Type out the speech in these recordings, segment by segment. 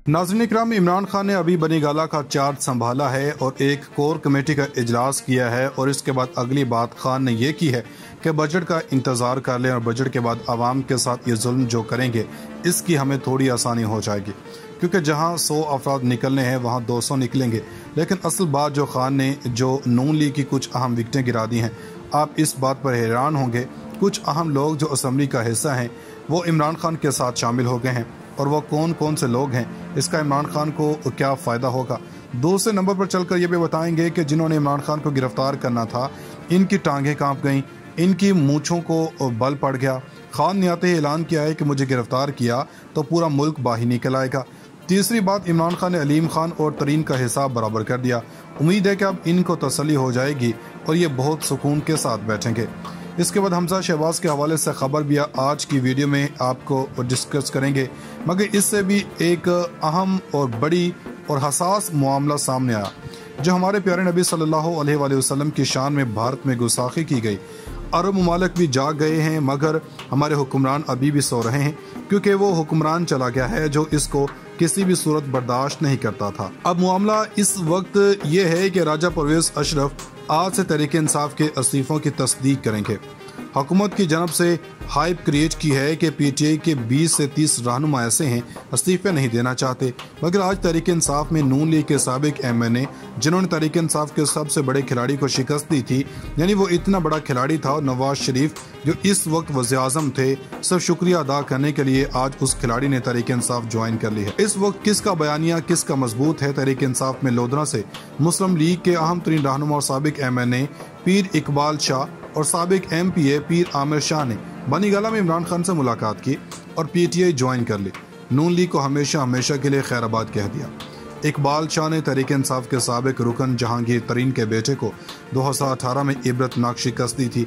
नाज़रीन इकराम, इमरान खान ने अभी बनी गाला का चार्ज संभाला है और एक कोर कमेटी का इजलास किया है और इसके बाद अगली बात खान ने ये की है कि बजट का इंतज़ार कर लें और बजट के बाद आवाम के साथ ये जुल्म जो करेंगे इसकी हमें थोड़ी आसानी हो जाएगी, क्योंकि जहां 100 अफराद निकलने हैं वहां 200 निकलेंगे। लेकिन असल बात जो खान ने जो नून लीग की कुछ अहम विकटें गिरा दी हैं, आप इस बात पर हैरान होंगे। कुछ अहम लोग जो असम्बली का हिस्सा हैं वो इमरान खान के साथ शामिल हो गए हैं, और वो कौन कौन से लोग हैं, इसका इमरान खान को क्या फ़ायदा होगा। दूसरे नंबर पर चलकर ये भी बताएंगे कि जिन्होंने इमरान खान को गिरफ्तार करना था इनकी टांगें कांप गईं, इनकी मूँछों को बल पड़ गया। खान ने आते ही ऐलान किया है कि मुझे गिरफ्तार किया तो पूरा मुल्क बाही निकल आएगा। तीसरी बात, इमरान खान ने अलीम खान और तरीन का हिसाब बराबर कर दिया। उम्मीद है कि अब इनको तसल्ली हो जाएगी और ये बहुत सुकून के साथ बैठेंगे। इसके बाद हमजा शहबाज के हवाले से खबर भी आज की वीडियो में आपको डिस्कस करेंगे, मगर इससे भी एक अहम और बड़ी और हसास मामला सामने आया जो हमारे प्यारे नबी सल्लल्लाहु अलैहि वसल्लम की शान में भारत में गुस्ताखी की गई। अरब ममालिक भी जाग गए हैं, मगर हमारे हुक्मरान अभी भी सो रहे हैं, क्योंकि वो हुक्मरान चला गया है जो इसको किसी भी सूरत बर्दाश्त नहीं करता था। अब मामला इस वक्त ये है कि राजा परवेज अशरफ आज से तहरीक इंसाफ के इस्तीफों की तस्दीक करेंगे। हुकूमत की जानब से हाइप क्रिएट की है कि पीटीआई के 20 से 30 रहनुमा ऐसे हैं इस्तीफे नहीं देना चाहते, मगर आज तहरीक इंसाफ में नून लीग के साबिक एमएनए जिन्होंने तहरीक इंसाफ के सबसे बड़े खिलाड़ी को शिकस्त दी थी, यानी वो इतना बड़ा खिलाड़ी था नवाज शरीफ जो इस वक्त वज़ीर-ए-आज़म थे, सब शुक्रिया अदा करने के लिए आज उस खिलाड़ी ने तहरीक इंसाफ ज्वाइन कर ली है। इस वक्त किसका बयानिया किसका मजबूत है? तहरीक इंसाफ में लोधरा से मुस्लिम लीग के अहम तरीन रहनुमा और साबिक एमएनए पीर इकबाल शाह और साबिक एमपीए पीर आमिर शाह ने बनी गाला में इमरान खान से मुलाकात की और पीटीआई ज्वाइन कर ली। नून लीग को हमेशा हमेशा के लिए खैराबाद कह दिया। इकबाल शाह ने तहरीक इंसाफ के साबिक रुकन जहांगीर तरीन के बेटे को 2018 में इबरतनाक शिकस्त दी थी।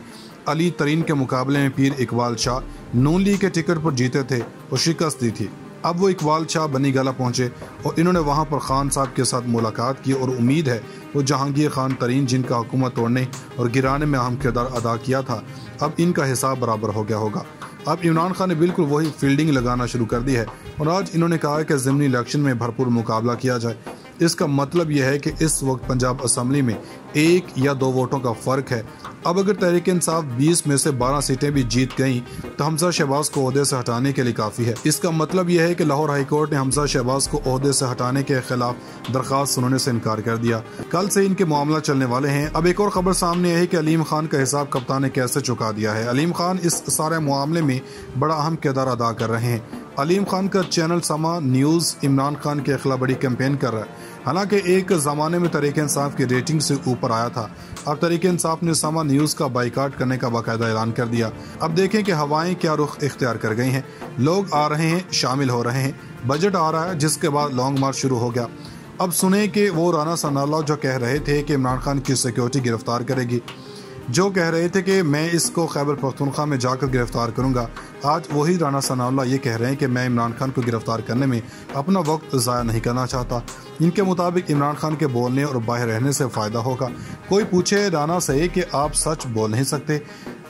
अली तरीन के मुकाबले में पीर इकबाल शाह नून लीग के टिकट पर जीते थे और शिकस्त दी थी। अब वो इकबाल शाह बनी गाला पहुंचे और इन्होंने वहां पर खान साहब के साथ मुलाकात की और उम्मीद है वो जहांगीर खान तरीन जिनका हुकूमत तोड़ने और गिराने में अहम किरदार अदा किया था, अब इनका हिसाब बराबर हो गया होगा। अब इमरान खान ने बिल्कुल वही फील्डिंग लगाना शुरू कर दी है और आज इन्होंने कहा है कि ज़िमनी इलेक्शन में भरपूर मुकाबला किया जाए। इसका मतलब यह है कि इस वक्त पंजाब असम्बली में 1 या 2 वोटों का फ़र्क है। अब अगर तहरीक इंसाफ 20 में से 12 सीटें भी जीत गईं तो हमजा शहबाज को ओहदे से हटाने के लिए काफ़ी है। इसका मतलब यह है कि लाहौर हाई कोर्ट ने हमजा शहबाज को ओहदे से हटाने के खिलाफ दरख्वास्त सुनाने से इनकार कर दिया। कल से इनके मामला चलने वाले हैं। अब एक और खबर सामने है कि अलीम खान का हिसाब कप्तान ने कैसे चुका दिया है। अलीम खान इस सारे मामले में बड़ा अहम किरदार अदा कर रहे हैं। अलीम खान का चैनल समा न्यूज़ इमरान खान के खिलाफ बड़ी कैंपेन कर रहा है। हालांकि एक ज़माने में तहरीक इंसाफ की रेटिंग से ऊपर आया था, अब तहरीक इंसाफ ने समा न्यूज़ का बाइकाट करने का बाकायदा ऐलान कर दिया। अब देखें कि हवाएं क्या रुख इख्तियार कर गई हैं। लोग आ रहे हैं, शामिल हो रहे हैं, बजट आ रहा है, जिसके बाद लॉन्ग मार्च शुरू हो गया। अब सुने कि वो राना सनाउल्लाह जो कह रहे थे कि इमरान खान की सिक्योरिटी गिरफ्तार करेगी, जो कह रहे थे कि मैं इसको खैबर पख्तूनख्वा में जाकर गिरफ्तार करूंगा, आज वही राना सनाउल्लाह ये कह रहे हैं कि मैं इमरान खान को गिरफ्तार करने में अपना वक्त ज़ाया नहीं करना चाहता। इनके मुताबिक इमरान खान के बोलने और बाहर रहने से फ़ायदा होगा। कोई पूछे राना से कि आप सच बोल नहीं सकते,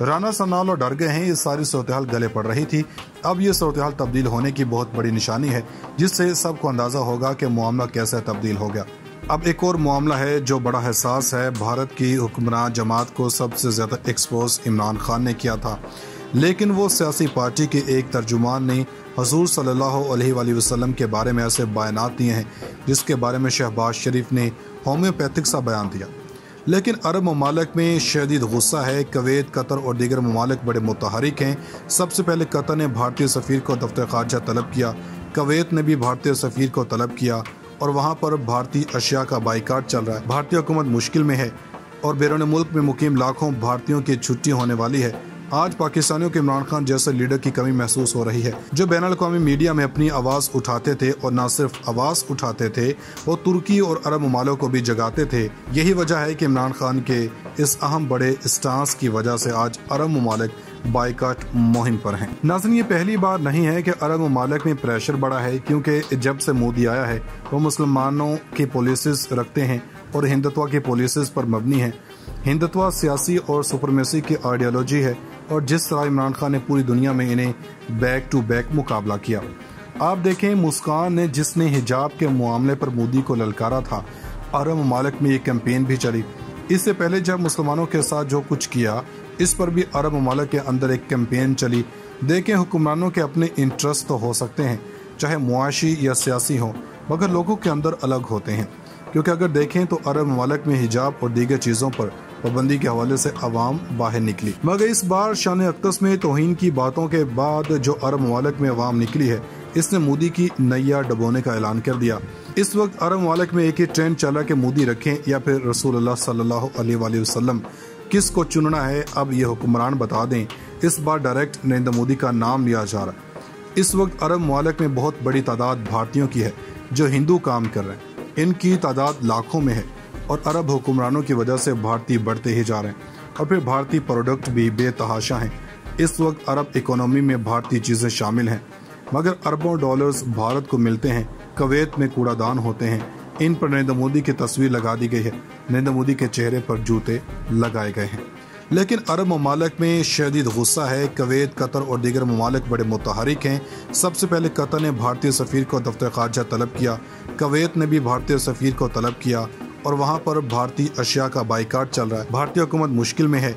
राना सनाउल्लाह डर गए हैं। ये सारी सूरत-ए-हाल गले पड़ रही थी। अब ये सूरत-ए-हाल तब्दील होने की बहुत बड़ी निशानी है, जिससे सबको अंदाज़ा होगा कि मामला कैसे तब्दील हो गया। अब एक और मामला है जो बड़ा हसास है। भारत की हुक्मरान जमात को सबसे ज़्यादा एक्सपोज इमरान खान ने किया था, लेकिन वो सियासी पार्टी के एक तर्जुमान ने हुज़ूर सल्लल्लाहु अलैहि वसल्लम के बारे में ऐसे बयानात दिए हैं जिसके बारे में शहबाज शरीफ ने होम्योपैथिक सा बयान दिया। लेकिन अरब ममालिक में शदीद गुस्सा है। कुवैत, कतर और दीगर ममालिक बड़े मुतहरिक हैं। सबसे पहले कतर ने भारतीय सफ़ीर को दफ्तर ख़ारजा तलब किया, कुवैत ने भी भारतीय सफ़ीर को तलब किया और वहाँ पर भारतीय अशिया का बाइकाट चल रहा है। भारतीय हुकूमत मुश्किल में है और बैरून मुल्क में मुकीम लाखों भारतीयों की छुट्टी होने वाली है। आज पाकिस्तानियों के इमरान खान जैसे लीडर की कमी महसूस हो रही है, जो बैनुल-अक़वामी मीडिया में अपनी आवाज़ उठाते थे और न सिर्फ आवाज़ उठाते थे, वो तुर्की और अरब ममालिक को भी जगाते थे। यही वजह है कि इमरान खान के इस अहम बड़े स्टांस की वजह से आज अरब ममालिक बाइकाट मुहिम पर हैं। नाज़रीन, ये पहली बार नहीं है कि अरब ममालिक में प्रेशर बढ़ा है, क्योंकि जब से मोदी आया है वो मुसलमानों की पॉलिसीज रखते हैं और हिंदुत्व की पॉलिसीज पर मबनी है। हिंदुत्व सियासी और सुपरमेसी की आइडियोलॉजी है और जिस तरह इमरान खान ने पूरी दुनिया में इन्हें बैक टू बैक मुकाबला किया। آپ دیکھیں مسکان نے جس نے حجاب کے معاملے پر مودی کو للکارا تھا، عرب ممالک میں یہ کیمپین بھی چلی۔ اس سے پہلے جب مسلمانوں کے ساتھ جو کچھ کیا، اس پر بھی عرب ممالک کے اندر ایک کیمپین چلی۔ دیکھیں حکمرانوں کے اپنے انٹرسٹ تو ہو سکتے ہیں، چاہے معاشی یا سیاسی ہوں، مگر لوگوں کے اندر الگ ہوتے ہیں، کیونکہ اگر دیکھیں تو عرب ممالک میں حجاب اور دیگر چیزوں پر پابندی کے حوالے سے عوام باہر نکلی، مگر اس بار شان اقدس میں توہین کی باتوں کے بعد جو عرب ممالک میں عوام نکلی ہے، اس نے مودی کی نیا ڈبونے کا اعلان کر دیا۔ اس وقت عرب ممالک میں ایک ہی ٹرینڈ چلا کہ مودی رکھیں یا پھر رسول اللہ صلی اللہ علیہ وآلہ وسلم، کس کو چننا ہے اب یہ حکمران بتا دیں۔ اس بار ڈائریکٹ نریندر مودی کا نام لیا جا رہا ہے۔ اس وقت عرب ممالک میں بہت بڑی تعداد بھارتیوں کی ہے جو ہندو کام کر رہے ہیں، ان کی تعداد لاکھوں میں ہے، اور عرب حکمرانوں کی وجہ سے بھارتی بڑھتے ہی جا رہے ہیں، اور پھر بھارتی پروڈکٹ بھی بے تحاشا ہیں۔ اس وقت عرب اکانومی میں بھارتی چیزیں شامل ہیں، مگر اربوں ڈالرز بھارت کو ملتے ہیں، کویت میں کوڑا دان ہوتے ہیں، ان پر نریندر مودی کی تصویر لگا دی گئی ہے، نریندر مودی کے چہرے پر جوتے لگائے گئے ہیں۔ لیکن عرب ممالک میں شدید غصہ ہے۔ کویت، قطر اور دیگر ممالک بڑے متحرک ہیں۔ سب سے پہلے قطر نے بھارتی سفیر کو دفتر خارجہ طلب کیا، کویت نے بھی بھارتی سفیر کو طلب کیا، اور وہاں پر بھارتی اشیاء کا بائیکاٹ چل رہا ہے۔ بھارتی حکومت مشکل میں ہے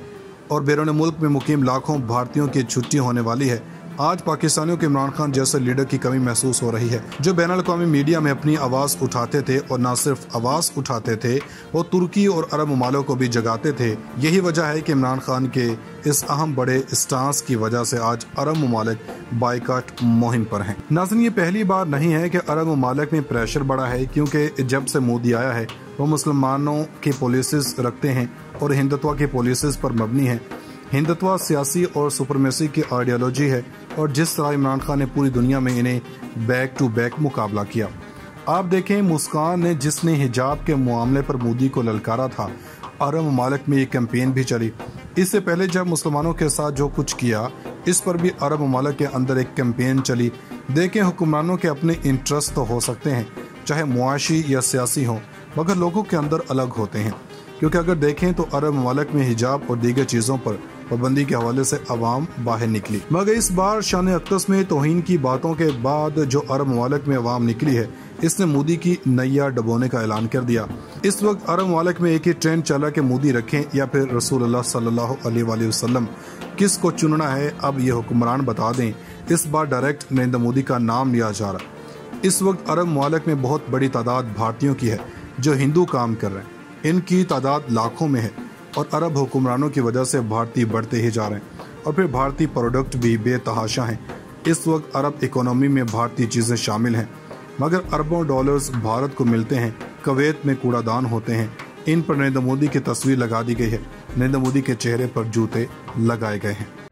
اور بیرون ملک میں مقیم لاکھوں بھارتیوں کی چھٹی ہونے والی ہے۔ آج پاکستانیوں کے عمران خان جیسے لیڈر کی کمی محسوس ہو رہی ہے، جو بین الاقوامی میڈیا میں اپنی آواز اٹھاتے تھے، اور نہ صرف آواز اٹھاتے تھے، وہ ترکی اور عرب ممالک کو بھی جگاتے تھے۔ یہی وجہ ہے کہ عمران خان کے اس اہم بڑے اسٹانس کی وجہ سے آج عرب ممالک بائیکاٹ مہم پر ہیں۔ ناظرین، یہ پہلی بار نہیں ہے کہ عرب ممالک میں پریشر بڑھا ہے، کیونکہ جب سے مودی آیا ہے وہ مسلمانوں کی پالیسیز رکھتے ہیں اور ہندتوا کی پالیسیز پر مبنی ہیں۔ ہندتوا سیاسی اور سپرمیسی کی آئیڈیالوجی ہے، اور جس طرح عمران خان نے پوری دنیا میں انہیں بیک ٹو بیک مقابلہ کیا۔ آپ دیکھیں مسکان نے جس نے حجاب کے معاملے پر مودی کو للکارا تھا، عرب ممالک میں یہ کیمپین بھی چلی۔ اس سے پہلے جب مسلمانوں کے ساتھ جو کچھ کیا، اس پر بھی عرب ممالک کے اندر ایک کیمپین چلی۔ دیکھیں حکمرانوں کے اپنے انٹرسٹ تو ہو سکتے ہیں، چاہے معاشی یا سیاسی ہوں، مگر لوگوں کے اندر الگ ہوتے ہیں، کیونکہ اگر دیکھیں تو عرب ممالک میں حجاب اور دیگر چیزوں پر پابندی کے حوالے سے عوام باہر نکلی، مگر اس بار شان اقدس میں توہین کی باتوں کے بعد جو عرب ممالک میں عوام نکلی ہے، اس نے مودی کی نیا ڈبونے کا اعلان کر دیا۔ اس وقت عرب ممالک میں ایک ہی ٹرینڈ چلا کہ مودی رکھیں یا پھر رسول اللہ صلی اللہ علیہ وآلہ وسلم، کس کو چننا ہے اب یہ حکمران بتا دیں۔ اس بار ڈائریکٹ نریندر مودی کا نام لیا جا رہا ہے۔ اس وقت عرب ممالک میں بہت بڑی تعداد بھارتیوں کی ہے جو ہندو کام کر رہے ہیں، ان کی تعداد لاکھوں میں ہے، اور عرب حکمرانوں کی وجہ سے بھارتی بڑھتے ہی جا رہے ہیں، اور پھر بھارتی پروڈکٹ بھی بے تحاشا ہیں۔ اس وقت عرب اکانومی میں بھارتی چیزیں شامل ہیں، مگر اربوں ڈالرز بھارت کو ملتے ہیں، کویت میں کوڑا دان ہوتے ہیں، ان پر نریندر مودی کی تصویر لگا دی گئی ہے، نریندر مودی کے چہرے پر جوتے لگائے گئے ہیں۔